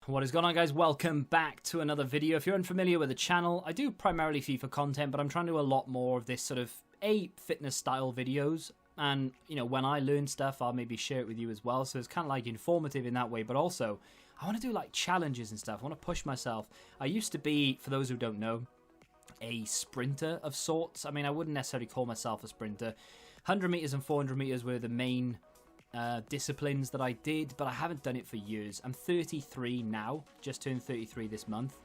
What is going on, guys? Welcome back to another video. If you're unfamiliar with the channel, I do primarily FIFA content, but I'm trying to do a lot more of this sort of fitness style videos. And, you know, when I learn stuff, I'll maybe share it with you as well. So it's kind of like informative in that way, but also I want to do like challenges and stuff. I want to push myself. I used to be, for those who don't know, a sprinter of sorts. I mean, I wouldn't necessarily call myself a sprinter. 100 meters and 400 meters were the main disciplines that I did, but I haven't done it for years. I'm 33 now, just turned 33 this month,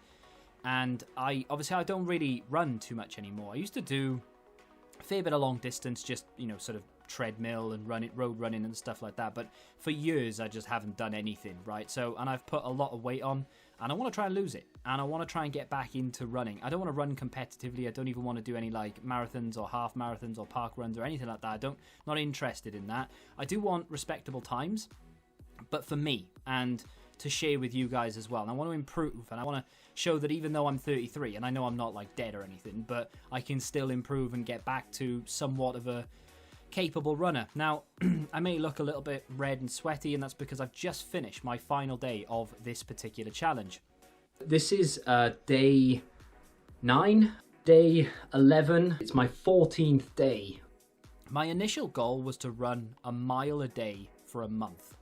and I don't really run too much anymore. I used to do a fair bit of long distance, just, you know, sort of treadmill and road running and stuff like that, but for years I just haven't done anything, right? So, and I've put a lot of weight on, and I want to try and lose it, and I want to try and get back into running. I don't want to run competitively. I don't even want to do any like marathons or half marathons or park runs or anything like that. Not interested in that. I do want respectable times, but for me, and to share with you guys as well. And I want to improve, and I want to show that even though I'm 33, and I know I'm not like dead or anything, but I can still improve and get back to somewhat of a capable runner. Now, I may look a little bit red and sweaty, and that's because I've just finished my final day of this particular challenge. This is day 9, day 11. It's my 14th day. My initial goal was to run a mile a day for a month.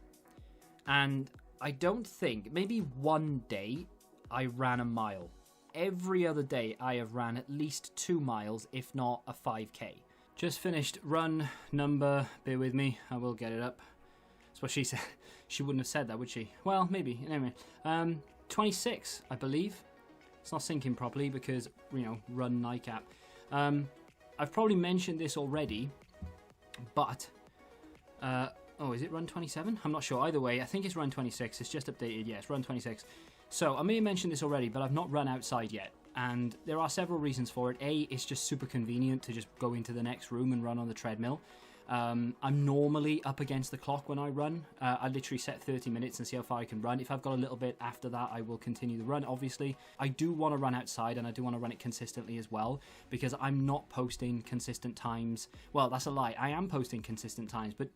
And I don't think, maybe one day I ran a mile. Every other day I have ran at least 2 miles, if not a 5k. Just finished run number, bear with me, I will get it up. That's what she said. She wouldn't have said that, would she? Well, maybe, anyway. 26, I believe. It's not syncing properly because, you know, run Nike app. I've probably mentioned this already, but, oh, is it run 27? I'm not sure. Either way, I think it's run 26. It's just updated. Yes, run 26. So I may have mentioned this already, but I've not run outside yet. And there are several reasons for it. A, it's just super convenient to just go into the next room and run on the treadmill. I'm normally up against the clock when I run. I literally set 30 minutes and see how far I can run. If I've got a little bit after that, I will continue the run, obviously. I do want to run outside, and I do want to run it consistently as well, because I'm not posting consistent times. Well, that's a lie. I am posting consistent times, but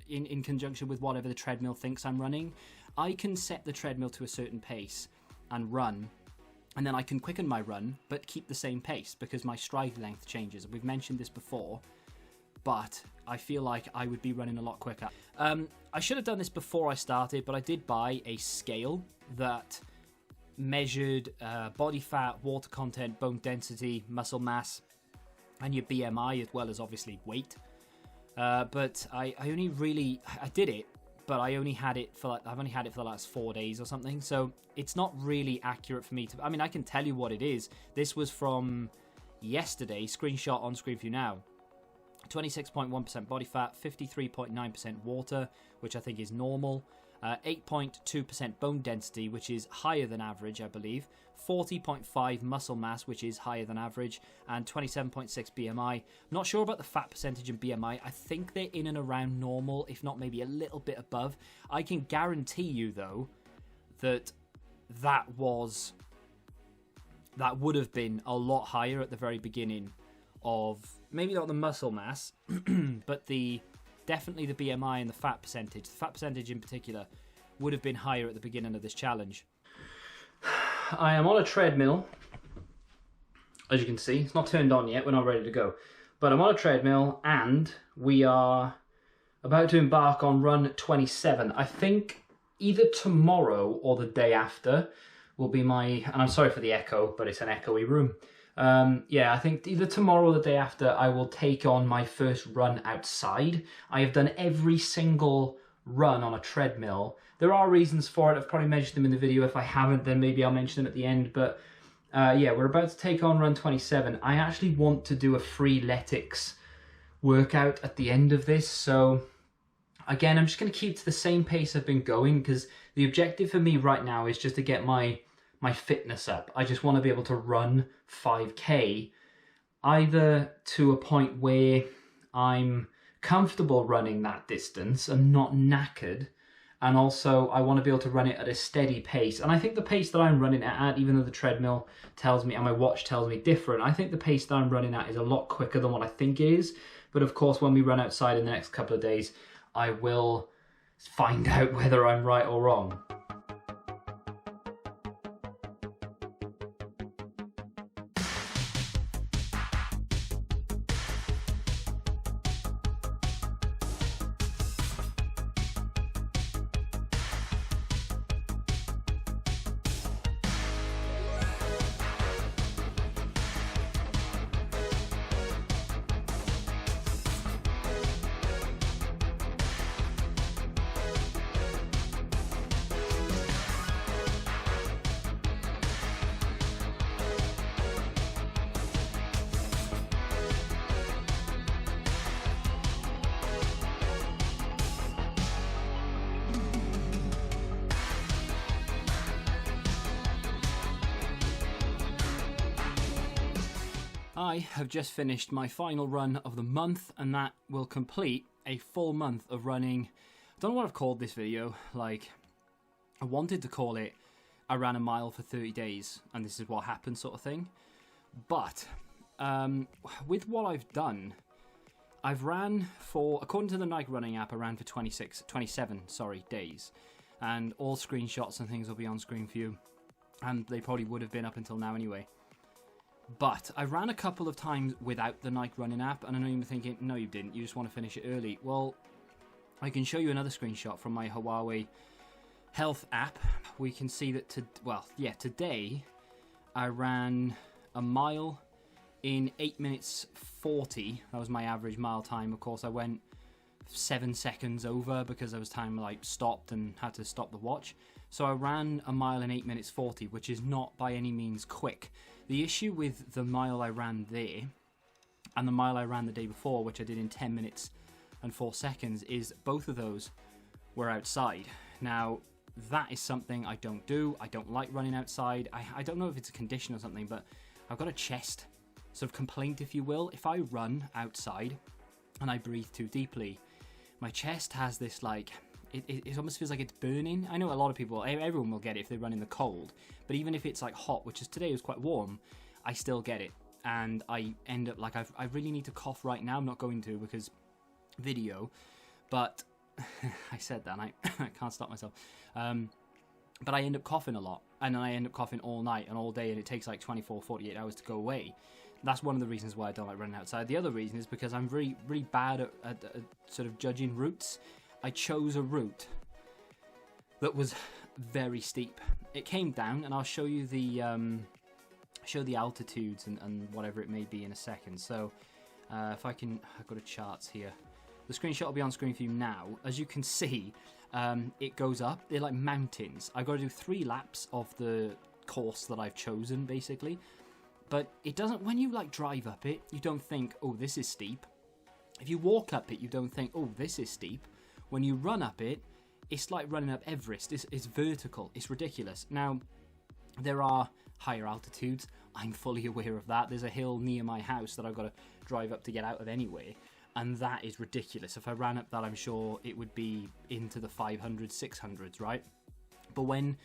in conjunction with whatever the treadmill thinks I'm running. I can set the treadmill to a certain pace and run, and then I can quicken my run, but keep the same pace because my stride length changes. We've mentioned this before, but I feel like I would be running a lot quicker. I should have done this before I started, but I did buy a scale that measured body fat, water content, bone density, muscle mass, and your BMI, as well as obviously weight. But I did it, but I've only had it for the last 4 days or something, so it's not really accurate for me to. I mean, I can tell you what it is. This was from yesterday, screenshot on screen for you now. 26.1% body fat, 53.9% water, which I think is normal. 8.2% bone density, which is higher than average, I believe. 40.5 muscle mass, which is higher than average, and 27.6 BMI. Not sure about the fat percentage and BMI. I think they're in and around normal, if not maybe a little bit above. I can guarantee you, though, that would have been a lot higher at the very beginning of, maybe not the muscle mass, but definitely the BMI and the fat percentage. The fat percentage in particular would have been higher at the beginning of this challenge. I am on a treadmill. As you can see, it's not turned on yet. We're not ready to go. But I'm on a treadmill, and we are about to embark on run 27. I think either tomorrow or the day after will be my, and I'm sorry for the echo, but it's an echoey room. Yeah, I think either tomorrow or the day after I will take on my first run outside. I have done every single run on a treadmill. There are reasons for it. I've probably mentioned them in the video. If I haven't, then maybe I'll mention them at the end. But yeah, we're about to take on run 27. I actually want to do a freeletics workout at the end of this. So again, I'm just going to keep to the same pace I've been going, because the objective for me right now is just to get my fitness up. I just want to be able to run 5k, either to a point where I'm comfortable running that distance and not knackered, and also I want to be able to run it at a steady pace. And I think the pace that I'm running at, even though the treadmill tells me and my watch tells me different, I think the pace that I'm running at is a lot quicker than what I think it is. But of course, when we run outside in the next couple of days, I will find out whether I'm right or wrong. I have just finished my final run of the month, and that will complete a full month of running. I don't know what I've called this video. Like, I wanted to call it I ran a mile for 30 days and this is what happened sort of thing. But with what I've done, I've ran for, according to the Nike running app, I ran for 27 days. And all screenshots and things will be on screen for you. And they probably would have been up until now anyway. But I ran a couple of times without the Nike running app, and I know you're thinking, no you didn't, you just want to finish it early. Well, I can show you another screenshot from my Huawei Health app. We can see that, today I ran a mile in 8 minutes 40. That was my average mile time. Of course, I went 7 seconds over because there was time like stopped and had to stop the watch. So I ran a mile in 8 minutes 40, which is not by any means quick. The issue with the mile I ran there and the mile I ran the day before, which I did in 10 minutes and 4 seconds, is both of those were outside. Now, that is something I don't do. I don't like running outside. I don't know if it's a condition or something, but I've got a chest sort of complaint, if you will. If I run outside and I breathe too deeply, my chest has this like, it almost feels like it's burning. I know a lot of people, everyone will get it if they run in the cold, but even if it's like hot, which is today was quite warm, I still get it. And I end up like, I really need to cough right now. I'm not going to because video, but I said that and I can't stop myself. But I end up coughing a lot, and then I end up coughing all night and all day, and it takes like 24, 48 hours to go away. That's one of the reasons why I don't like running outside. The other reason is because I'm really, really bad at sort of judging routes. I chose a route that was very steep. It came down, and I'll show you the altitudes and whatever it may be in a second. So if I can, I've got a charts here. The screenshot will be on screen for you now. As you can see, it goes up. They're like mountains. I've got to do 3 laps of the course that I've chosen, basically. But it doesn't, when you like drive up it, you don't think, oh, this is steep. If you walk up it, you don't think, oh, this is steep. When you run up it, it's like running up Everest. It's vertical. It's ridiculous. Now, there are higher altitudes. I'm fully aware of that. There's a hill near my house that I've got to drive up to get out of anyway. And that is ridiculous. If I ran up that, I'm sure it would be into the 500s, 600s, right? But when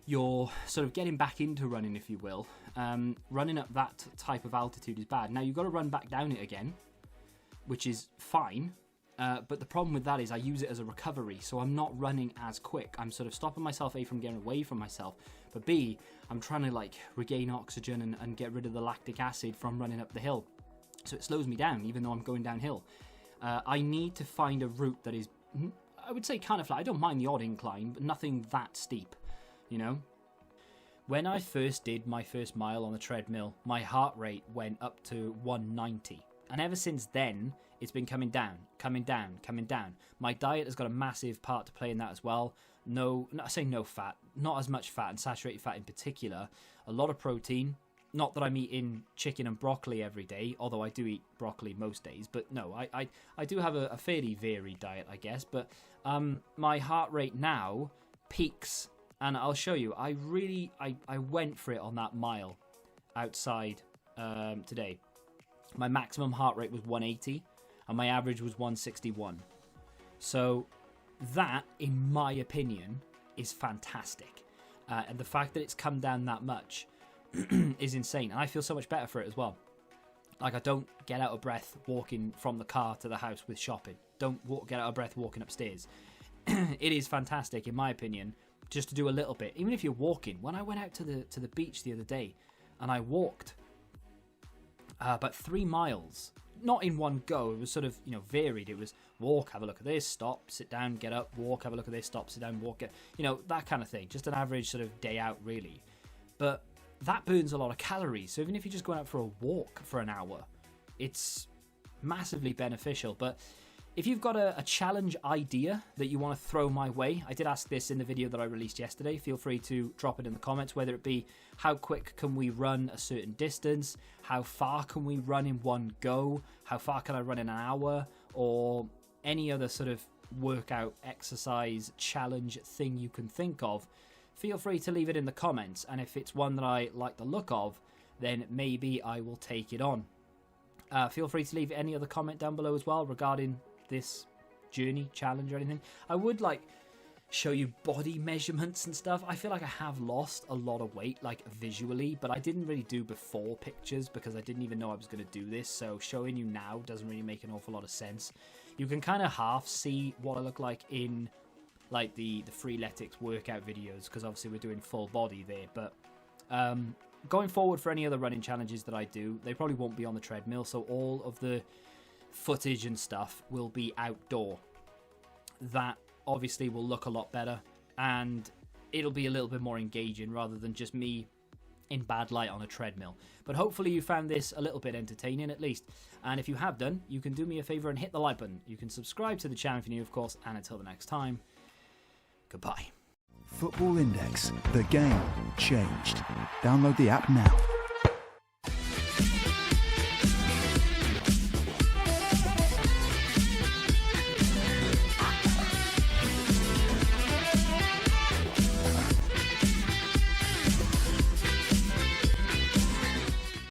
you're sort of getting back into running, if you will, running up that type of altitude is bad. Now, you've got to run back down it again, which is fine. But the problem with that is I use it as a recovery, so I'm not running as quick. I'm sort of stopping myself, A, from getting away from myself, but B, I'm trying to like regain oxygen and get rid of the lactic acid from running up the hill. So it slows me down, even though I'm going downhill. I need to find a route that is, I would say, kind of flat. I don't mind the odd incline, but nothing that steep, you know? When I first did my first mile on the treadmill, my heart rate went up to 190. And ever since then, it's been coming down, coming down, coming down. My diet has got a massive part to play in that as well. I say no fat, not as much fat, and saturated fat in particular. A lot of protein. Not that I'm eating chicken and broccoli every day, although I do eat broccoli most days. But no, I do have a fairly varied diet, I guess. But my heart rate now peaks, and I'll show you. I went for it on that mile outside today. My maximum heart rate was 180, and my average was 161. So that, in my opinion, is fantastic. And the fact that it's come down that much is insane, and I feel so much better for it as well. Like, I don't get out of breath walking from the car to the house with shopping. Don't get out of breath walking upstairs. It is fantastic, in my opinion, just to do a little bit. Even if you're walking. When I went out to the beach the other day, and I walked about 3 miles, not in one go. It was sort of, varied. It was walk, have a look at this, stop, sit down, get up, walk, have a look at this, stop, sit down, walk, that kind of thing. Just an average sort of day out, really. But that burns a lot of calories. So even if you're just going out for a walk for an hour, it's massively beneficial. But if you've got a challenge idea that you want to throw my way, I did ask this in the video that I released yesterday. Feel free to drop it in the comments, whether it be how quick can we run a certain distance, how far can we run in one go, how far can I run in an hour, or any other sort of workout, exercise, challenge thing you can think of. Feel free to leave it in the comments, and if it's one that I like the look of, then maybe I will take it on. Feel free to leave any other comment down below as well regarding this journey, challenge, or anything. I would like show you body measurements and stuff. I feel like I have lost a lot of weight, like visually, but I didn't really do before pictures because I didn't even know I was going to do this, so showing you now doesn't really make an awful lot of sense. You can kind of half see what I look like in like the Freeletics workout videos, because obviously we're doing full body there, but going forward for any other running challenges that I do, they probably won't be on the treadmill, so all of the footage and stuff will be outdoor. That obviously will look a lot better, and it'll be a little bit more engaging rather than just me in bad light on a treadmill. But hopefully you found this a little bit entertaining at least, and if you have done, you can do me a favor and hit the like button. You can subscribe to the channel if you're new, of course, and until the next time, goodbye. Football Index, the game changed. Download the app now.